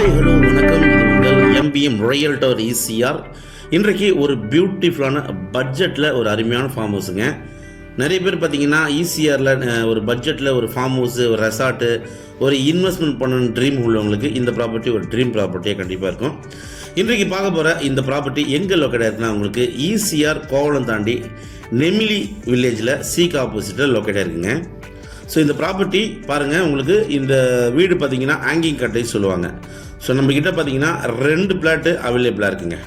Hi hello வணக்கம். இது உங்கள் எம்பிஎம் ரியல்டர் ஈசிஆர். இன்றைக்கு ஒரு பியூட்டிஃபுல்லான பட்ஜெட்டில் ஒரு அருமையான ஃபார்ம் ஹவுஸுங்க. நிறைய பேர் பார்த்தீங்கன்னா ஈசிஆரில் ஒரு பட்ஜெட்டில் ஒரு ஃபார்ம் ஹவுஸு, ஒரு ரெசார்ட்டு, ஒரு இன்வெஸ்ட்மெண்ட் பண்ணணும் ட்ரீம் உள்ளவங்களுக்கு இந்த ப்ராப்பர்ட்டி ஒரு ட்ரீம் ப்ராப்பர்ட்டியாக கண்டிப்பாக இருக்கும். இன்றைக்கு பார்க்க போகிற இந்த ப்ராப்பர்ட்டி எங்கே லொக்கேட் ஆயிருக்குன்னா உங்களுக்கு ஈசிஆர் கோவளம் தாண்டி நெமிலி வில்லேஜில் சீக் ஆப்போசிட்டில் லொக்கேட் ஆயிருக்குங்க. ஸோ இந்த ப்ராப்பர்ட்டி பாருங்கள், உங்களுக்கு இந்த வீடு பார்த்தீங்கன்னா ஹேங்கிங் கட்டை சொல்லுவாங்க. ஸோ நம்மக்கிட்ட பார்த்தீங்கன்னா 2 பிளாட்டு அவைலபிளாக இருக்குங்க.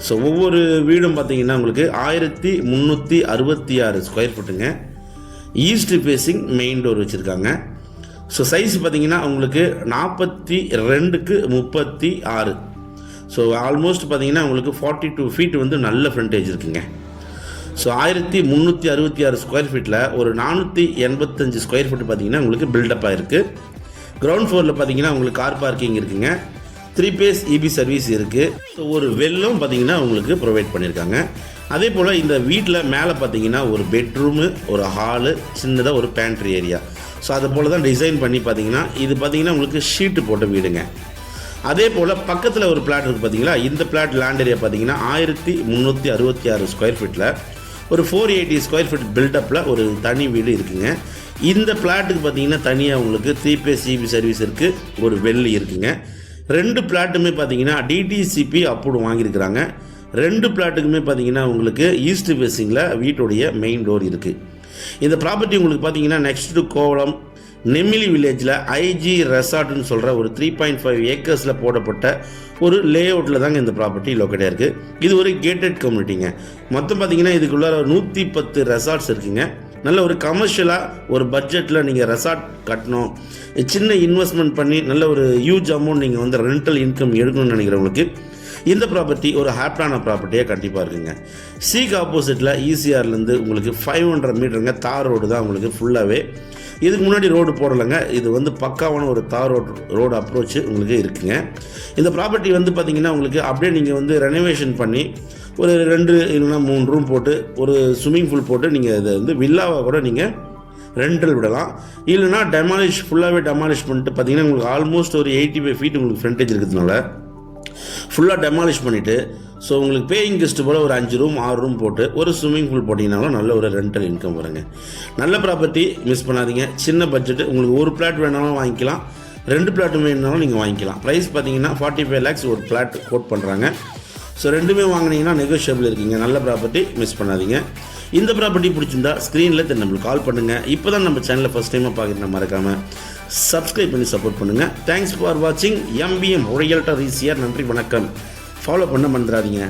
ஸோ ஒவ்வொரு வீடும் பார்த்தீங்கன்னா உங்களுக்கு 1366 ஸ்கொயர் ஃபுட்டுங்க. ஈஸ்ட் ஃபேஸிங் மெயின் டோர் வச்சுருக்காங்க. ஸோ சைஸ் பார்த்தீங்கன்னா உங்களுக்கு 42க்கு 36. ஸோ ஆல்மோஸ்ட் பார்த்தீங்கன்னா உங்களுக்கு 42 ஃபீட் வந்து நல்ல ஃப்ரண்டேஜ் இருக்குங்க. ஸோ 1366 ஸ்கொயர் ஃபீட்டில் ஒரு 485 ஸ்கொயர் ஃபீட் பார்த்தீங்கன்னா உங்களுக்கு பில்டப் ஆகிருக்கு. கிரவுண்ட் ஃப்ளோரில் பார்த்தீங்கன்னா உங்களுக்கு கார் பார்க்கிங் இருக்குங்க. 3 பேஸ் இபி சர்வீஸ் இருக்குது. ஸோ ஒரு வெல்லும் பார்த்தீங்கன்னா உங்களுக்கு ப்ரொவைட் பண்ணியிருக்காங்க. அதே போல் இந்த வீட்டில் மேலே பார்த்தீங்கன்னா ஒரு பெட்ரூமு, ஒரு ஹாலு, சின்னதாக ஒரு பேண்ட்ரி ஏரியா. ஸோ அதை போல் தான் டிசைன் பண்ணி பார்த்தீங்கன்னா இது பார்த்தீங்கன்னா உங்களுக்கு ஷீட்டு போட்ட வீடுங்க. அதே போல் பக்கத்தில் ஒரு பிளாட் இருக்குது பார்த்தீங்களா. இந்த பிளாட் லேண்ட் ஏரியா பார்த்தீங்கன்னா 1366 ஸ்கொயர் ஃபீட்டில் ஒரு 480 ஸ்கொயர் ஃபீட் பில்டப்பில் ஒரு தனி வீடு இருக்குங்க. இந்த பிளாட்டுக்கு பார்த்தீங்கன்னா தனியாக உங்களுக்கு 3 பேஸ் சிபி சர்வீஸ் இருக்குது, ஒரு வெள்ளி இருக்குங்க. 2 பிளாட்டுமே பார்த்தீங்கன்னா டிடிசிபி அப்ரூவ் வாங்கியிருக்கிறாங்க. 2 பிளாட்டுக்குமே பார்த்தீங்கன்னா உங்களுக்கு ஈஸ்ட் ஃபேஸிங்கில் வீட்டுடைய மெயின் டோர் இருக்குது. இந்த ப்ராப்பர்ட்டி உங்களுக்கு பார்த்தீங்கன்னா நெக்ஸ்ட் டு கோவளம் நெமிலி வில்லேஜில் ஐஜி ரெசார்ட்னு சொல்கிற ஒரு 3.5 ஏக்கர்ஸில் போடப்பட்ட ஒரு லே அவுட்டில் தாங்க இந்த ப்ராப்பர்ட்டி லொக்கேட்டாக இருக்குது. இது ஒரு கேட்டட் கம்யூனிட்டிங்க. மொத்தம் பார்த்தீங்கன்னா இதுக்குள்ள 110 ரெசார்ட்ஸ் இருக்குங்க. நல்ல ஒரு கமர்ஷியலாக ஒரு பட்ஜெட்டில் நீங்கள் ரெசார்ட் கட்டணும், சின்ன இன்வெஸ்ட்மெண்ட் பண்ணி நல்ல ஒரு ஹியூஜ் அமௌண்ட் நீங்கள் வந்து ரெண்டல் இன்கம் எடுக்கணும்னு நினைக்கிறவங்களுக்கு இந்த ப்ராப்பர்ட்டி ஒரு ஹாப்பியான ப்ராப்பர்ட்டியாக கண்டிப்பாக இருக்குங்க. சீக் ஆப்போசிட்டில் ஈசிஆர்லேருந்து உங்களுக்கு 500 மீட்டருங்க தார் ரோடு தான் உங்களுக்கு ஃபுல்லாகவே. இதுக்கு முன்னாடி ரோடு போடலைங்க. இது வந்து பக்காவான ஒரு தார் ரோடு அப்ரோச்சு உங்களுக்கு இருக்குங்க. இந்த ப்ராப்பர்ட்டி வந்து பார்த்திங்கன்னா உங்களுக்கு அப்படியே நீங்கள் வந்து ரெனோவேஷன் பண்ணி ஒரு 2 இல்லைன்னா 3 ரூம் போட்டு ஒரு ஸ்விம்மிங் பூல் போட்டு நீங்கள் இதை வந்து வில்லாவாக கூட நீங்கள் ரெண்டல் விடலாம். இல்லைனா ஃபுல்லாகவே டெமாலிஷ் பண்ணிட்டு பார்த்தீங்கன்னா உங்களுக்கு ஆல்மோஸ்ட் ஒரு 85 ஃபீட் உங்களுக்கு ஃப்ரண்டேஜ் இருக்கிறதுனால ஃபுல்லாக டெமாலிஷ் பண்ணிவிட்டு ஸோ உங்களுக்கு பேயிங் கெஸ்ட்டு போல் ஒரு 5 ரூம் 6 ரூம் போட்டு ஒரு ஸ்விம்மிங் பூல் போட்டிங்கனாலும் நல்ல ஒரு ரெண்டல் இன்கம் வருங்க. நல்ல ப்ராப்பர்ட்டி, மிஸ் பண்ணாதீங்க. சின்ன பட்ஜெட்டு, உங்களுக்கு ஒரு பிளாட் வேணாலும் வாங்கிக்கலாம், 2 பிளாட் வேணாலும் நீங்கள் வாங்கிக்கலாம். ப்ரைஸ் பார்த்தீங்கன்னா 45 lakhs ஒரு பிளாட் கோட் பண்ணுறாங்க. ஸோ 2மே வாங்கினீங்கன்னா நெகோஷியபிள் இருக்குங்க. நல்ல ப்ராப்பர்ட்டி, மிஸ் பண்ணாதீங்க. இந்த ப்ராப்பர்ட்டி பிடிச்சிருந்தா ஸ்க்ரீனில் நம்மளுக்கு கால் பண்ணுங்கள். இப்போ தான் நம்ம சேனலில் ஃபஸ்ட் டைமாக பார்க்குறேன், மறக்காமல் சப்ஸ்கிரைப் பண்ணி சப்போர்ட் பண்ணுங்கள். தேங்க்ஸ் ஃபார் வாட்சிங் எம்பிஎம் ரியல்டர் ஈசிஆர். நன்றி, வணக்கம். ஃபாலோ பண்ண மறந்துடாதீங்க.